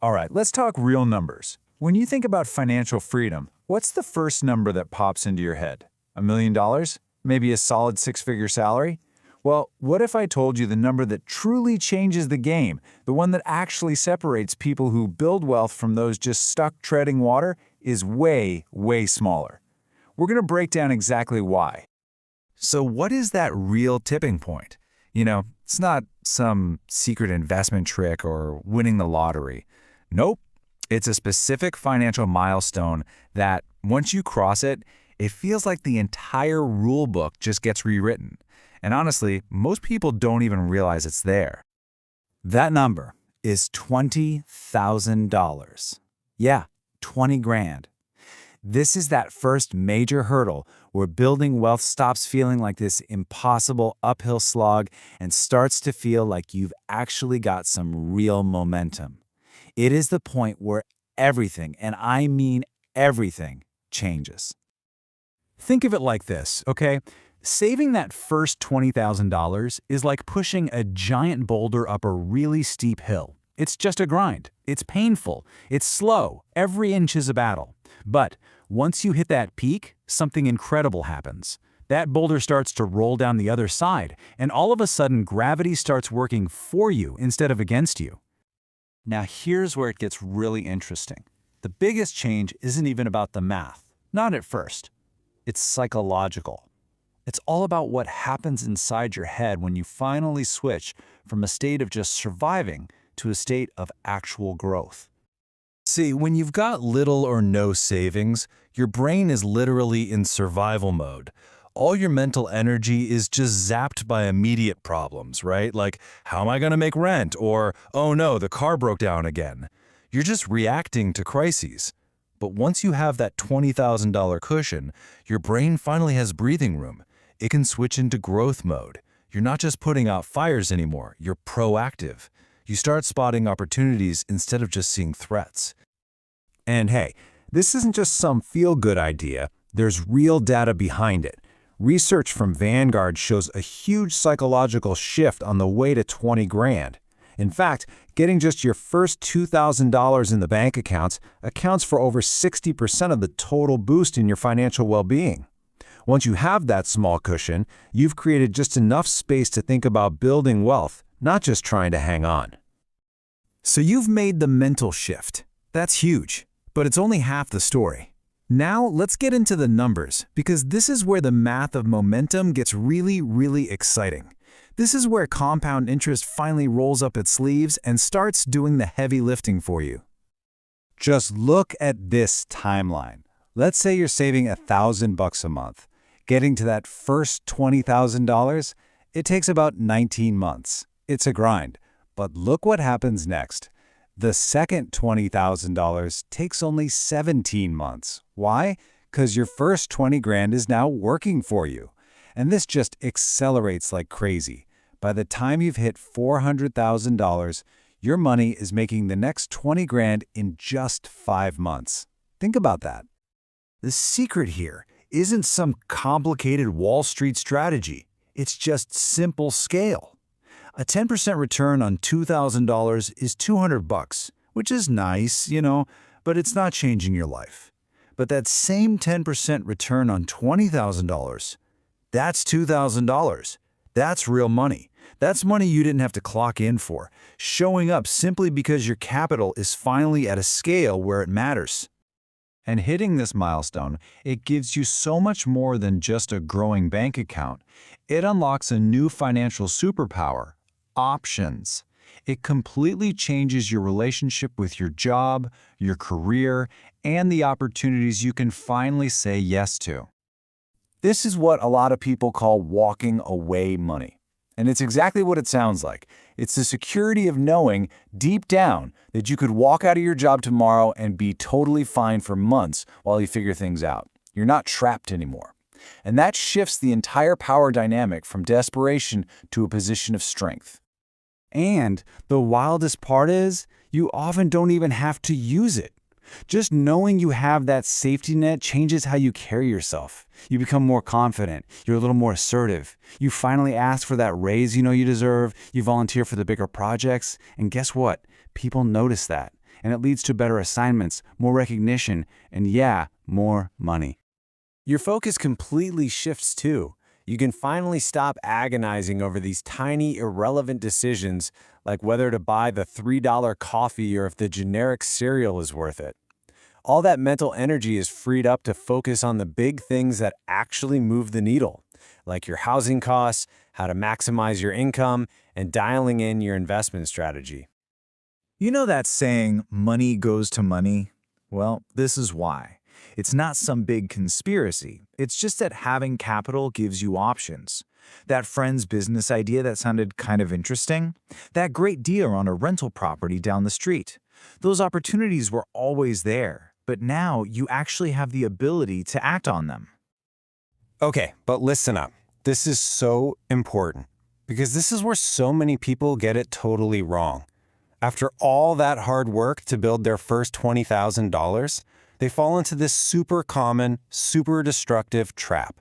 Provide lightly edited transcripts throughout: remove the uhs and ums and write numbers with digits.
All right, let's talk real numbers. When you think about financial freedom, what's the first number that pops into your head? $1 million? Maybe a solid six-figure salary? Well, what if I told you the number that truly changes the game, the one that actually separates people who build wealth from those just stuck treading water, is way, way smaller? We're going to break down exactly why. So what is that real tipping point? It's not some secret investment trick or winning the lottery. Nope. It's a specific financial milestone that, once you cross it, it feels like the entire rule book just gets rewritten. And honestly, most people don't even realize it's there. That number is $20,000. Yeah, 20 grand. This is that first major hurdle where building wealth stops feeling like this impossible uphill slog and starts to feel like you've actually got some real momentum. It is the point where everything, and I mean everything, changes. Think of it like this, okay? Saving that first $20,000 is like pushing a giant boulder up a really steep hill. It's just a grind. It's painful. It's slow. Every inch is a battle. But once you hit that peak, something incredible happens. That boulder starts to roll down the other side, and all of a sudden gravity starts working for you instead of against you. Now here's where it gets really interesting. The biggest change isn't even about the math. Not at first. It's psychological. It's all about what happens inside your head when you finally switch from a state of just surviving to a state of actual growth. See, when you've got little or no savings, your brain is literally in survival mode. All your mental energy is just zapped by immediate problems, right? Like, how am I going to make rent? Or, oh no, the car broke down again. You're just reacting to crises. But once you have that $20,000 cushion, your brain finally has breathing room. It can switch into growth mode. You're not just putting out fires anymore, you're proactive. You start spotting opportunities instead of just seeing threats. And hey, this isn't just some feel-good idea. There's real data behind it. Research from Vanguard shows a huge psychological shift on the way to 20 grand. In fact, getting just your first $2,000 in the bank accounts for over 60% of the total boost in your financial well-being. Once you have that small cushion, you've created just enough space to think about building wealth, not just trying to hang on. So you've made the mental shift. That's huge, but it's only half the story. Now let's get into the numbers, because this is where the math of momentum gets really, really exciting. This is where compound interest finally rolls up its sleeves and starts doing the heavy lifting for you. Just look at this timeline. Let's say you're saving $1,000 a month. Getting to that first $20,000, it takes about 19 months. It's a grind. But look what happens next. The second $20,000 takes only 17 months. Why? Because your first 20 grand is now working for you. And this just accelerates like crazy. By the time you've hit $400,000, your money is making the next 20 grand in just 5 months. Think about that. The secret here isn't some complicated Wall Street strategy. It's just simple scale. A 10% return on $2,000 is $200, which is nice, but it's not changing your life. But that same 10% return on $20,000, that's $2,000. That's real money. That's money you didn't have to clock in for, showing up simply because your capital is finally at a scale where it matters. And hitting this milestone, it gives you so much more than just a growing bank account. It unlocks a new financial superpower: options. It completely changes your relationship with your job, your career, and the opportunities you can finally say yes to. This is what a lot of people call walking away money. And it's exactly what it sounds like. It's the security of knowing deep down that you could walk out of your job tomorrow and be totally fine for months while you figure things out. You're not trapped anymore. And that shifts the entire power dynamic from desperation to a position of strength. And the wildest part is, you often don't even have to use it. Just knowing you have that safety net changes how you carry yourself. You become more confident. You're a little more assertive. You finally ask for that raise you know you deserve. You volunteer for the bigger projects. And guess what? People notice that. and it leads to better assignments, more recognition, and yeah, more money. Your focus completely shifts too. You can finally stop agonizing over these tiny, irrelevant decisions like whether to buy the $3 coffee or if the generic cereal is worth it. All that mental energy is freed up to focus on the big things that actually move the needle, like your housing costs, how to maximize your income, and dialing in your investment strategy. You know that saying, money goes to money? Well, this is why. It's not some big conspiracy. It's just that having capital gives you options. That friend's business idea that sounded kind of interesting? That great deal on a rental property down the street? Those opportunities were always there, but now you actually have the ability to act on them. Okay, but listen up. This is so important because this is where so many people get it totally wrong. After all that hard work to build their first $20,000, they fall into this super common, super destructive trap.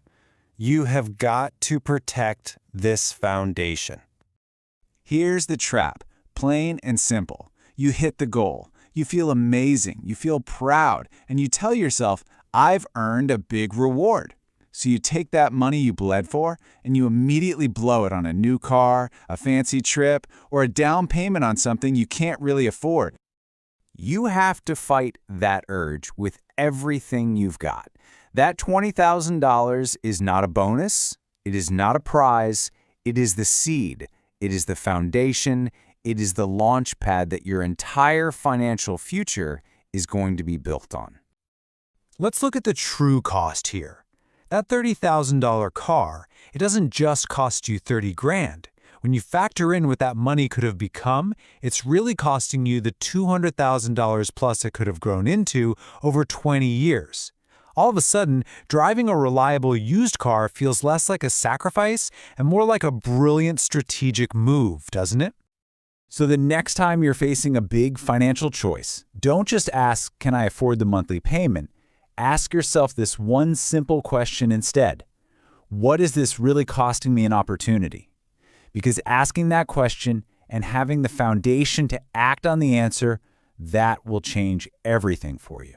You have got to protect this foundation. Here's the trap, plain and simple. You hit the goal. You feel amazing. You feel proud. And you tell yourself, I've earned a big reward. So you take that money you bled for and you immediately blow it on a new car, a fancy trip, or a down payment on something you can't really afford. You have to fight that urge with everything you've got. That $20,000 is not a bonus. It is not a prize. It is the seed. It is the foundation. It is the launch pad that your entire financial future is going to be built on. Let's look at the true cost here. That $30,000 car, it doesn't just cost you 30 grand. When you factor in what that money could have become, it's really costing you the $200,000 plus it could have grown into over 20 years. All of a sudden, driving a reliable used car feels less like a sacrifice and more like a brilliant strategic move, doesn't it? So the next time you're facing a big financial choice, don't just ask, can I afford the monthly payment? Ask yourself this one simple question instead. What is this really costing me an opportunity? Because asking that question and having the foundation to act on the answer, that will change everything for you.